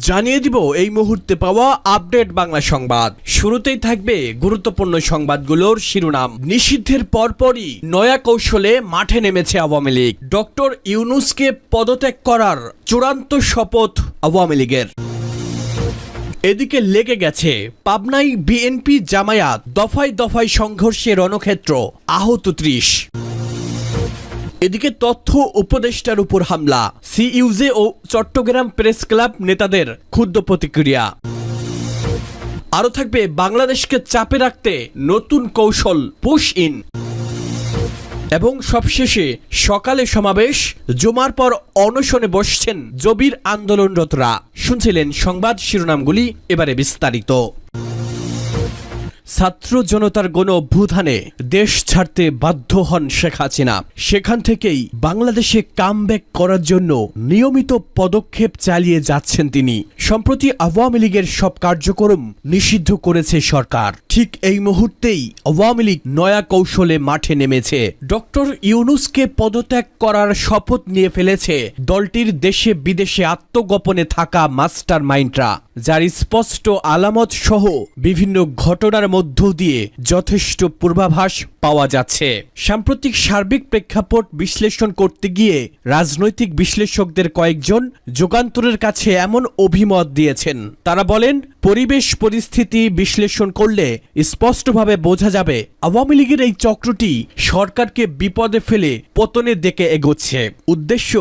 জানিয়ে দিব এই মুহূর্তে পাওয়া আপডেট বাংলা সংবাদ। শুরুতেই থাকবে গুরুত্বপূর্ণ সংবাদগুলোর শিরোনাম। নিষিদ্ধের পরপরই নয়া কৌশলে মাঠে নেমেছে আওয়ামী লীগ। ডক্টর ইউনূসকে পদত্যাগ করার চূড়ান্ত শপথ আওয়ামী লীগের। এদিকে লেগে গেছে পাবনায় বিএনপি জামায়াত দফায় দফায় সংঘর্ষে রণক্ষেত্র, আহত ৩০। এদিকে তথ্য উপদেষ্টার উপর হামলা, সিইউজে ও চট্টগ্রাম প্রেস ক্লাব নেতাদের ক্ষুব্ধ প্রতিক্রিয়া। আরও থাকবে বাংলাদেশকে চাপে রাখতে নতুন কৌশল পুশ ইন। এবং সবশেষে সকালে সমাবেশ, জুমার পর অনশনে বসছেন জবির আন্দোলনরতরা। শুনছিলেন সংবাদ শিরোনামগুলি, এবারে বিস্তারিত। ছাত্র জনতার গণ অভ্যুত্থানে দেশ ছাড়তে বাধ্য হন শেখ হাসিনা। সেখান থেকেই বাংলাদেশে কামব্যাক করার জন্য নিয়মিত পদক্ষেপ চালিয়ে যাচ্ছেন তিনি। সম্প্রতি আওয়ামী লীগের সব কার্যক্রম নিষিদ্ধ করেছে সরকার। ঠিক এই মুহূর্তেই আওয়ামী লীগ নয়া কৌশলে মাঠে নেমেছে। ডক্টর ইউনূসকে পদত্যাগ করার শপথ নিয়ে ফেলেছে দলটির দেশে বিদেশে আত্মগোপনে থাকা মাস্টার মাইন্ডরা, যার স্পষ্ট আলামত সহ বিভিন্ন ঘটনার মধ্য দিয়ে যথেষ্ট পূর্বাভাস পাওয়া যাচ্ছে। সাম্প্রতিক সার্বিক প্রেক্ষাপট বিশ্লেষণ করতে গিয়ে রাজনৈতিক বিশ্লেষকদের কয়েকজন যুগান্তরের কাছে এমন অভিমত দিয়েছেন। তারা বলেন, পরিবেশ পরিস্থিতি বিশ্লেষণ করলে স্পষ্টভাবে বোঝা যাবে আওয়ামী লীগের এই চক্রটি সরকারকে বিপদে ফেলে পতনের দিকে এগোচ্ছে। উদ্দেশ্য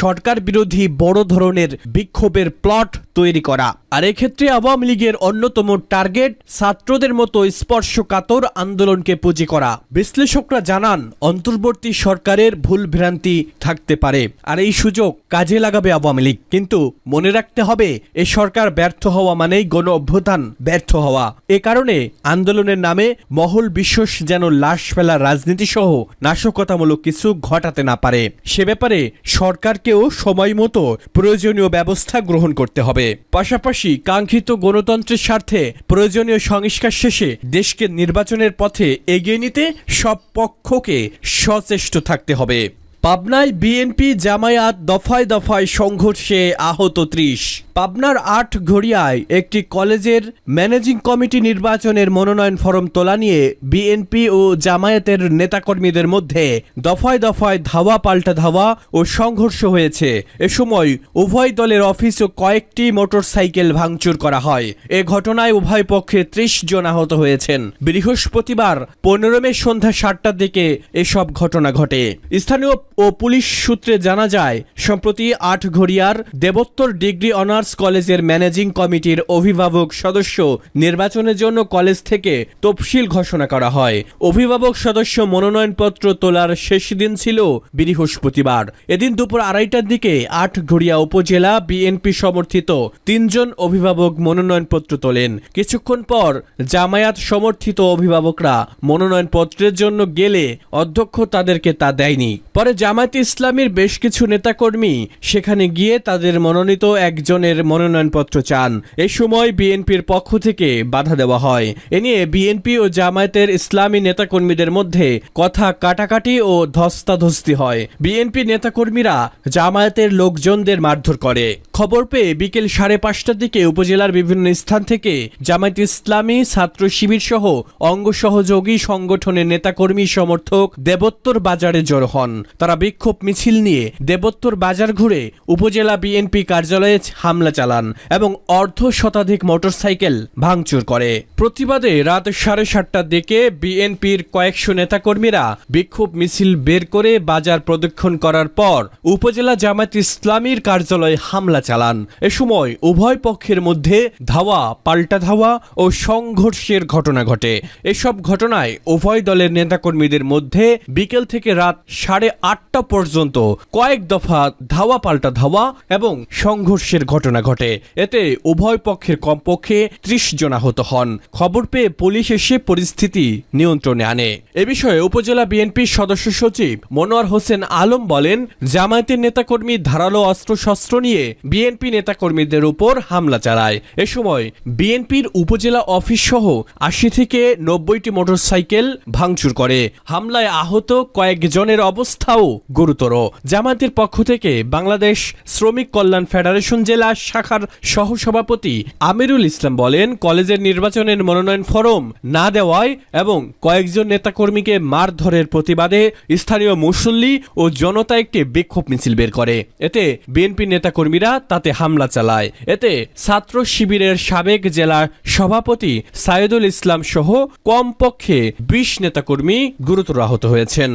সরকার বিরোধী বড় ধরনের বিক্ষোভের প্লট তৈরি করা। আর এক্ষেত্রে আওয়ামী লীগের অন্যতম টার্গেট ছাত্রদের মতো স্পর্শকাতর আন্দোলনকে পুঁজি করা। বিশ্লেষকরা জানান, অন্তর্বর্তী সরকারের ভুল ভ্রান্তি থাকতে পারে, আর এই সুযোগ কাজে লাগাবে আওয়ামী লীগ। কিন্তু মনে রাখতে হবে, এ সরকার ব্যর্থ হওয়া মানেই গণ অভ্যুত্থান ব্যর্থ হওয়া। এ কারণে আন্দোলনের নামে মহল বিশ্বাস যেন লাশ ফেলার রাজনীতি সহ নাশকতামূলক কিছু ঘটাতে না পারে, সে ব্যাপারে সরকারকেও সময় মতো প্রয়োজনীয় ব্যবস্থা গ্রহণ করতে হবে। পাশাপাশি কাঙ্ক্ষিত গণতন্ত্রের স্বার্থে প্রয়োজনীয় সংস্কার শেষে দেশকে নির্বাচনের পথে এগিয়ে নিতে সব পক্ষকে সচেষ্ট থাকতে হবে। পাবনায় বিএনপি জামায়াত দফায় দফায় সংঘর্ষে আহত ৩০। পাবনার আটঘরিয়ায় একটি কলেজের ম্যানেজিং কমিটি নির্বাচনের মনোনয়ন ফরম তোলা নিয়ে বিএনপি ও জামায়াতের নেতাকর্মীদের মধ্যে দফায় দফায় ধাওয়া পাল্টা ধাওয়া ও সংঘর্ষ হয়েছে। এ সময় উভয় দলের অফিস ও কয়েকটি মোটরসাইকেল ভাঙচুর করা হয়। এ ঘটনায় উভয় পক্ষে ৩০ জন আহত হয়েছেন। বৃহস্পতিবার ১৫ মে সন্ধ্যা ৭টার দিকে এসব ঘটনা ঘটে। স্থানীয় ও পুলিশ সূত্রে জানা যায়, সম্প্রতি আটঘরিয়ার দেবোত্তর ডিগ্রি অনার্স কলেজের ম্যানেজিং কমিটির অভিভাবক সদস্য নির্বাচনের জন্য কলেজ থেকে তফসিল ঘোষণা করা হয়। অভিভাবক সদস্য মনোনয়নপত্র তোলার শেষ দিন ছিল বৃহস্পতিবার। এদিন দুপুর ২:৩০টার দিকে আটঘরিয়া উপজেলা বিএনপি সমর্থিত ৩ জন অভিভাবক মনোনয়নপত্র তোলেন। কিছুক্ষণ পর জামায়াত সমর্থিত অভিভাবকরা মনোনয়নপত্রের জন্য গেলে অধ্যক্ষ তাদেরকে তা দেয়নি। পরে জামায়াতে ইসলামীর বেশ কিছু নেতাকর্মী সেখানে গিয়ে তাদের মনোনীত একজনের মনোনয়নপত্র চান। এই সময় বিএনপির পক্ষ থেকে বাধা দেওয়া হয়। এ নিয়ে বিএনপি ও জামায়াতের ইসলামী নেতাকর্মীদের মধ্যে কথা কাটাকাটি ও ধস্তাধস্তি হয়। বিএনপি নেতাকর্মীরা জামায়াতের লোকজনদের মারধর করে। খবর পেয়ে বিকেল ৫:৩০টার দিকে উপজেলার বিভিন্ন স্থান থেকে জামায়াত ইসলামী, ছাত্র শিবির সহ অঙ্গ সহযোগী সংগঠনের নেতাকর্মী সমর্থক দেবোত্তর বাজারে জড়ো হন। তারা বিক্ষোভ মিছিল নিয়ে দেবোত্তর বাজার ঘুরে উপজেলা বিএনপি কার্যালয়ে হামলা চালান এবং অর্ধ শতাধিক মোটরসাইকেল ভাঙচুর করে। প্রতিবাদে রাত ৭:৩০টার দিকে বিএনপির কয়েকশো নেতাকর্মীরা বিক্ষোভ মিছিল বের করে বাজার প্রদক্ষিণ করার পর উপজেলা জামায়াত ইসলামীর কার্যালয়ে হামলা চালান। এ সময় উভয় পক্ষের মধ্যে ধাওয়া পাল্টা ধাওয়া ও সংঘর্ষের ঘটনা ঘটে। এসব ঘটনায় উভয় দলের নেতাকর্মীদের মধ্যে বিকেল থেকে রাত ৮:৩০ পর্যন্ত কয়েক দফা ধাওয়া পাল্টা ধাওয়া এবং সংঘর্ষের ঘটনা ঘটে। এতে উভয় পক্ষের কমপক্ষে ৩০ জন আহত হন। খবর পেয়ে পুলিশ এসে পরিস্থিতি নিয়ন্ত্রণে আনে। এ বিষয়ে উপজেলা বিএনপির সদস্য সচিব মনোয়ার হোসেন আলম বলেন, জামায়াতের নেতাকর্মী ধারালো অস্ত্রশস্ত্র নিয়ে বিএনপি নেতাকর্মীদের উপর হামলা চালায়। এ সময় বিএনপির উপজেলা অফিস সহ ৮০ থেকে ৯০টি মোটরসাইকেল ভাঙচুর করে। হামলায় আহত কয়েকজনের অবস্থাও গুরুতর। জামায়াতের পক্ষ থেকে বাংলাদেশ শ্রমিক কল্যাণ ফেডারেশন জেলা শাখার সহসভাপতি আমিরুল ইসলাম বলেন, কলেজের নির্বাচনের মনোনয়ন ফরম না দেওয়ায় এবং কয়েকজন নেতাকর্মীকে মারধরের প্রতিবাদে স্থানীয় মুসল্লি ও জনতা একটি বিক্ষোভ মিছিল বের করে। এতে বিএনপি নেতাকর্মীরা তাতে হামলা চালায়। এতে ছাত্র শিবিরের সাবেক জেলা সভাপতি সাইদুল ইসলাম সহ কমপক্ষে ২০ নেতাকর্মী গুরুতর আহত হয়েছেন।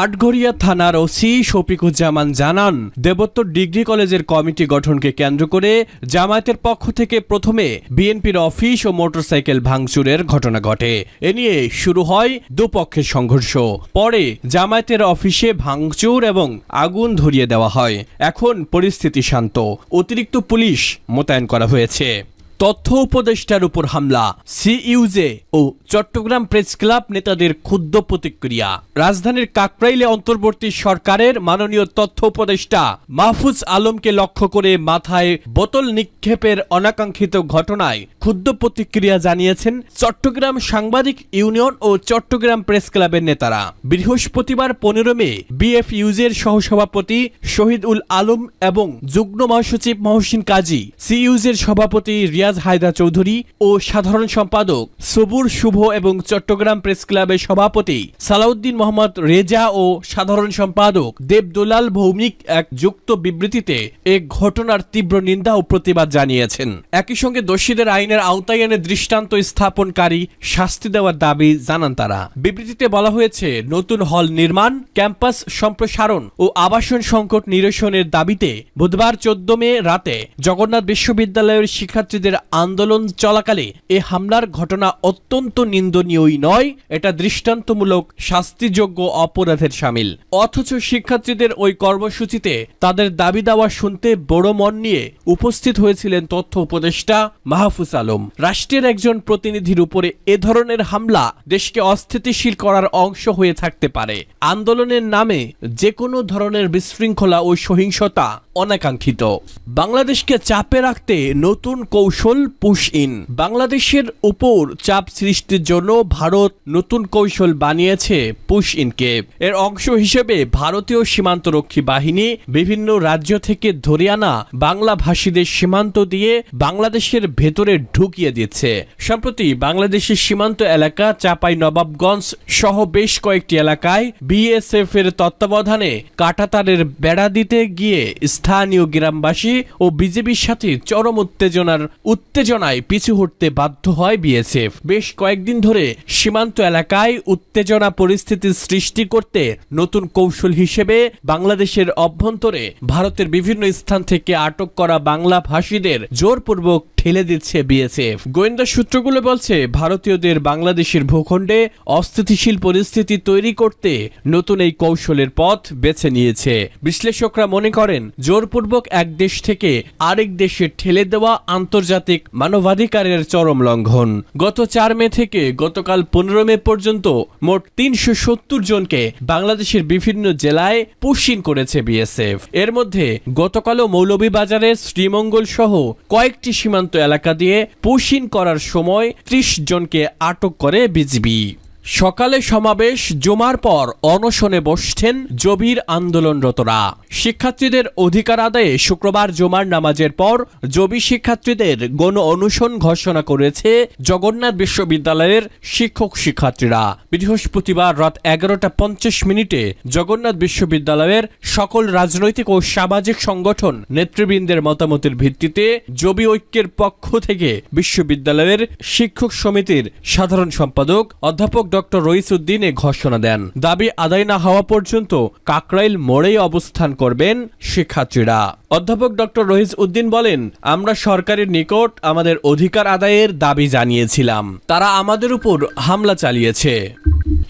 আটঘরিয়া থানার ওসি শফিকুজ্জামান জানান, দেবোত্তর ডিগ্রি কলেজের কমিটি গঠনকে কেন্দ্র করে জামায়াতের পক্ষ থেকে প্রথমে বিএনপির অফিস ও মোটরসাইকেল ভাঙচুরের ঘটনা ঘটে। এ নিয়ে শুরু হয় দুপক্ষের সংঘর্ষ। পরে জামায়াতের অফিসে ভাঙচুর এবং আগুন ধরিয়ে দেওয়া হয়। এখন পরিস্থিতি শান্ত। অতিরিক্ত পুলিশ মোতায়েন করা হয়েছে। তথ্য উপদেষ্টার উপর হামলা, সিইউজে ও চট্টগ্রাম প্রেস ক্লাব নেতাদের ক্ষুব্ধ প্রতিক্রিয়া। রাজধানীর কাকরাইলে অন্তর্বর্তী সরকারের মাননীয় তথ্য উপদেষ্টা মাহফুজ আলমকে লক্ষ্য করে মাথায় বোতল নিক্ষেপের অনাকাঙ্ক্ষিত ঘটনায় ক্ষুব্ধ প্রতিক্রিয়া জানিয়েছেন চট্টগ্রাম সাংবাদিক ইউনিয়ন ও চট্টগ্রাম প্রেস ক্লাবের নেতারা। বৃহস্পতিবার ১৫ মে বিএফইউজের সহসভাপতি শহীদ উল আলম এবং যুগ্ম মহাসচিব মহসিন কাজী, সিইউজের সভাপতি রিয়াজ হায়দার চৌধুরী ও সাধারণ সম্পাদক সবুর শুভ এবং চট্টগ্রাম প্রেস ক্লাবের সভাপতি সালাউদ্দিন মোহাম্মদ রেজা ও সাধারণ সম্পাদক দেবদুলাল ভৌমিক এক যুক্ত বিবৃতিতে এ ঘটনার তীব্র নিন্দা ও প্রতিবাদ জানিয়েছেন। একই সঙ্গে দোষীদের আইনের আওতায় এনে দৃষ্টান্ত স্থাপনকারী শাস্তি দেওয়ার দাবি জানান তারা। বিবৃতিতে বলা হয়েছে, নতুন হল নির্মাণ, ক্যাম্পাস সম্প্রসারণ ও আবাসন সংকট নিরসনের দাবিতে বুধবার ১৪ মে রাতে জগন্নাথ বিশ্ববিদ্যালয়ের শিক্ষার্থীদের আন্দোলন চলাকালে এ হামলার ঘটনা অত্যন্ত নিন্দনীয়ই নয়, এটা দৃষ্টান্তমূলক শাস্তিযোগ্য অপরাধের শামিল। অথচ শিক্ষার্থীদের ওই কর্মসূচিতে তাদের দাবি দাওয়া শুনতে বড় মন নিয়ে উপস্থিত হয়েছিলেন তথ্য উপদেষ্টা মাহফুজ আলম। রাষ্ট্রের একজন প্রতিনিধির উপরে এ ধরনের হামলা দেশকে অস্থিতিশীল করার অংশ হয়ে থাকতে পারে। আন্দোলনের নামে যে কোনো ধরনের বিশৃঙ্খলা ও সহিংসতা অনাকাঙ্ক্ষিত। বাংলাদেশকে চাপে রাখতে নতুন কৌশল পুশ ইন। বাংলাদেশের উপর চাপ সৃষ্টির জন্য ভারত নতুন কৌশল বানিয়েছে পুশ ইনকে। এর অংশ হিসেবে ভারতীয় সীমান্তরক্ষী বাহিনী বিভিন্ন রাজ্য থেকে ধরে আনা বাংলা ভাষীদের সীমান্ত দিয়ে বাংলাদেশের ভেতরে ঢুকিয়ে দিচ্ছে। সম্প্রতি বাংলাদেশের সীমান্ত এলাকা চাঁপাইনবাবগঞ্জ সহ বেশ কয়েকটি এলাকায় বিএসএফ এর তত্ত্বাবধানে কাঁটাতারের বেড়া দিতে গিয়ে স্থানীয় গ্রামবাসী ও বিজেপির সাথে চরম উত্তেজনায় পিছু হটতে বাধ্য হয় বিএসএফ। বেশ কয়েকদিন ধরে সীমান্ত এলাকায় উত্তেজনা পরিস্থিতি সৃষ্টি করতে নতুন কৌশল হিসেবে বাংলাদেশের অভ্যন্তরে ভারতের বিভিন্ন স্থান থেকে আটক করা বাংলা ভাষীদের জোরপূর্বক ঠেলে দিচ্ছে বিএসএফ। গোয়েন্দা সূত্রগুলো বলছে, ভারতীয়দের বাংলাদেশের ভূখণ্ডে অস্থিতিশীল পরিস্থিতি তৈরি করতে নতুন এই কৌশলের পথ বেছে নিয়েছে। বিশ্লেষকরা মনে করেন, জোরপূর্বক এক দেশ থেকে আরেক দেশে ঠেলে দেওয়া আন্তর্জাতিক মানবাধিকারের চরম লঙ্ঘন। গত ৪ মে থেকে গতকাল ১৫ মে পর্যন্ত মোট ৩৭০ জনকে বাংলাদেশের বিভিন্ন জেলায় পুশ ইন করেছে বিএসএফ। এর মধ্যে গতকালও মৌলভীবাজারের শ্রীমঙ্গল সহ কয়েকটি সীমান্ত এলাকা দিয়ে পুশ ইন করার সময় ৩০ জনকে আটক করে বিজিবি। সকালে সমাবেশ, জমার পর অনশনে বসছেন জবির আন্দোলনরতরা। শিক্ষার্থীদের অধিকার আদায়ে শুক্রবার জমার নামাজের পর জবি শিক্ষার্থীদের গণ অনশন ঘোষণা করেছে জগন্নাথ বিশ্ববিদ্যালয়ের শিক্ষক শিক্ষার্থীরা। বৃহস্পতিবার রাত ১১টা ৫০ জগন্নাথ বিশ্ববিদ্যালয়ের সকল রাজনৈতিক ও সামাজিক সংগঠন নেতৃবৃন্দের মতামতের ভিত্তিতে জবি ঐক্যের পক্ষ থেকে বিশ্ববিদ্যালয়ের শিক্ষক সমিতির সাধারণ সম্পাদক অধ্যাপক ডক্টর রইস উদ্দিন এ ঘোষণা দেন। দাবি আদায় না হওয়া পর্যন্ত কাকরাইল মোড়েই অবস্থান করবেন শিক্ষার্থীরা। অধ্যাপক ডক্টর রইস উদ্দিন বলেন, আমরা সরকারের নিকট আমাদের অধিকার আদায়ের দাবি জানিয়েছিলাম, তারা আমাদের উপর হামলা চালিয়েছে,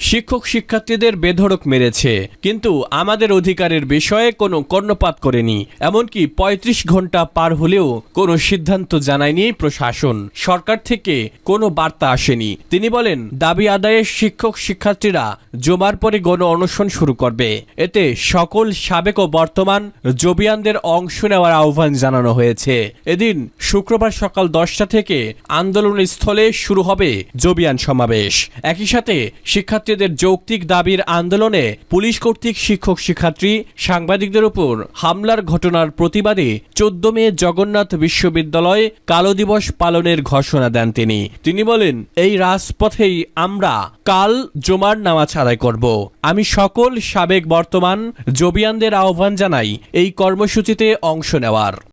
শিক্ষক শিক্ষার্থীদের বেধড়ক মেরেছে, কিন্তু আমাদের অধিকারের বিষয়ে কোনো কর্ণপাত করেনি। এমনকি ৩৫ ঘন্টা পার হলেও কোনো সিদ্ধান্ত জানায়নি প্রশাসন। সরকার থেকে কোনো বার্তা আসেনি। তিনি বলেন, দাবি আদায়ে শিক্ষক শিক্ষার্থীরা জমার পরে গণ অনশন শুরু করবে। এতে সকল সাবেক ও বর্তমান জবিয়ানদের অংশ নেওয়ার আহ্বান জানানো হয়েছে। এদিন শুক্রবার সকাল ১০টা থেকে আন্দোলন স্থলে শুরু হবে জবিয়ান সমাবেশ। একই সাথে শিক্ষার্থী ছাত্রছাত্রীদের যৌক্তিক দাবির আন্দোলনে পুলিশ কর্তৃক শিক্ষক শিক্ষার্থী সাংবাদিকদের উপর হামলার ঘটনার প্রতিবাদে 14 মে জগন্নাথ বিশ্ববিদ্যালয়ে কালো দিবস পালনের ঘোষণা দেন তিনি বলেন, এই রাজপথেই আমরা কাল জুমার নামাজ আদায় করব। আমি সকল সাবেক বর্তমান জবিয়ানদের আহ্বান জানাই এই কর্মসূচিতে অংশ নেওয়ার।